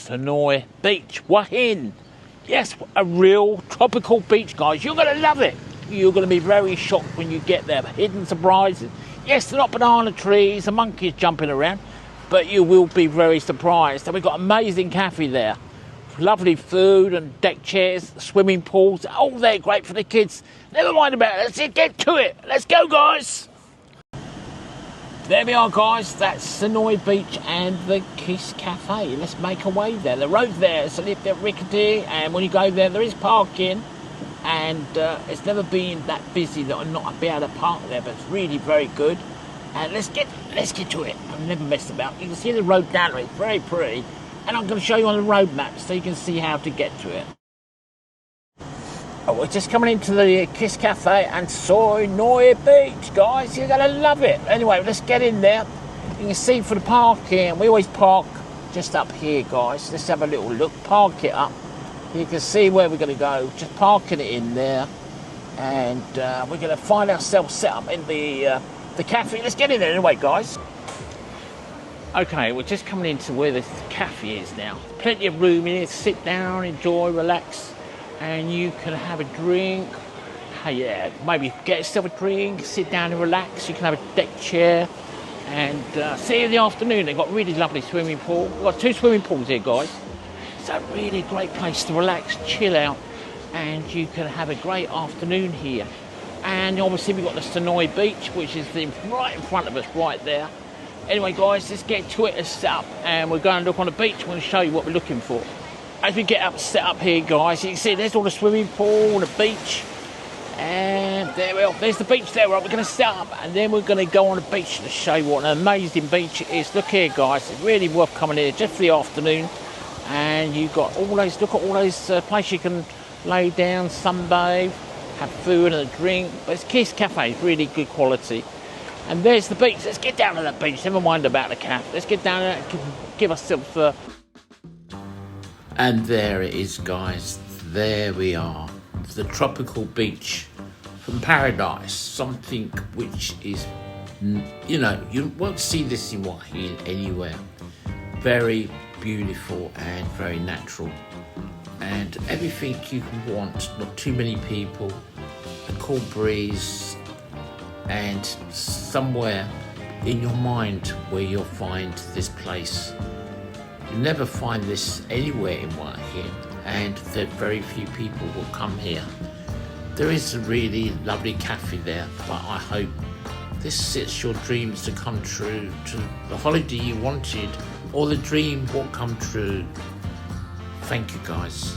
Sai Beach, Hua Hin. Yes, a real tropical beach, guys. You're going to love it. You're going to be very shocked when you get there. Hidden surprises. Yes, they're not banana trees, the monkeys jumping around, but you will be very surprised. And we've got amazing cafe there. Lovely food and deck chairs, swimming pools. Oh, they're great for the kids. Never mind about it. Let's get to it. Let's go, guys. There we are, guys. That's Sai Noi Beach and the Kiss Cafe. Let's make our way there. The road there is a little bit rickety, and when you go there, there is parking. And it's never been that busy that I'm not be able to park there, but it's really very good. And let's get to it. I've never messed about. You can see the road down there. It's very pretty. And I'm going to show you on the road map so you can see how to get to it. Oh, we're just coming into the Kiss Cafe and Sai Noi Beach, guys. You're going to love it. Anyway, let's get in there. You can see for the parking, we always park just up here, guys. Let's have a little look. Park it up. You can see where we're going to go. Just parking it in there. And we're going to find ourselves set up in the cafe. Let's get in there anyway, guys. Okay, we're just coming into where the cafe is now. Plenty of room in here to sit down, enjoy, relax, and you can have a drink. Hey, yeah, maybe get yourself a drink, sit down and relax. You can have a deck chair and see you in the afternoon. They've got a really lovely swimming pool. We've got 2 swimming pools here, guys. It's a really great place to relax, chill out, and you can have a great afternoon here. And obviously we've got the Sai Noi Beach, which is right in front of us, right there. Anyway, guys, let's get to it and set up, and we're going to look on the beach. We're going to show you what we're looking for. As we get up, set up here, guys, you can see there's all the swimming pool, the beach, and there we are. There's the beach there. Right, we're going to set up, and then we're going to go on the beach to show you what an amazing beach it is. Look here, guys, it's really worth coming here just for the afternoon. And you've got all those, look at all those places you can lay down, sunbathe, have food and a drink. But it's Kiss Cafe, it's really good quality. And there's the beach. Let's get down to the beach. Never mind about the cafe. Let's get down there and give ourselves And there it is, guys. There we are. The tropical beach from paradise. Something which is, you know, you won't see this in Hua Hin anywhere. Very beautiful and very natural. And everything you can want. Not too many people. A cool breeze. And somewhere in your mind where you'll find this place. You'll never find this anywhere in Hua Hin, and that very few people will come here. There is a really lovely cafe there, but I hope this sets your dreams to come true, to the holiday you wanted, or the dream will come true. Thank you, guys.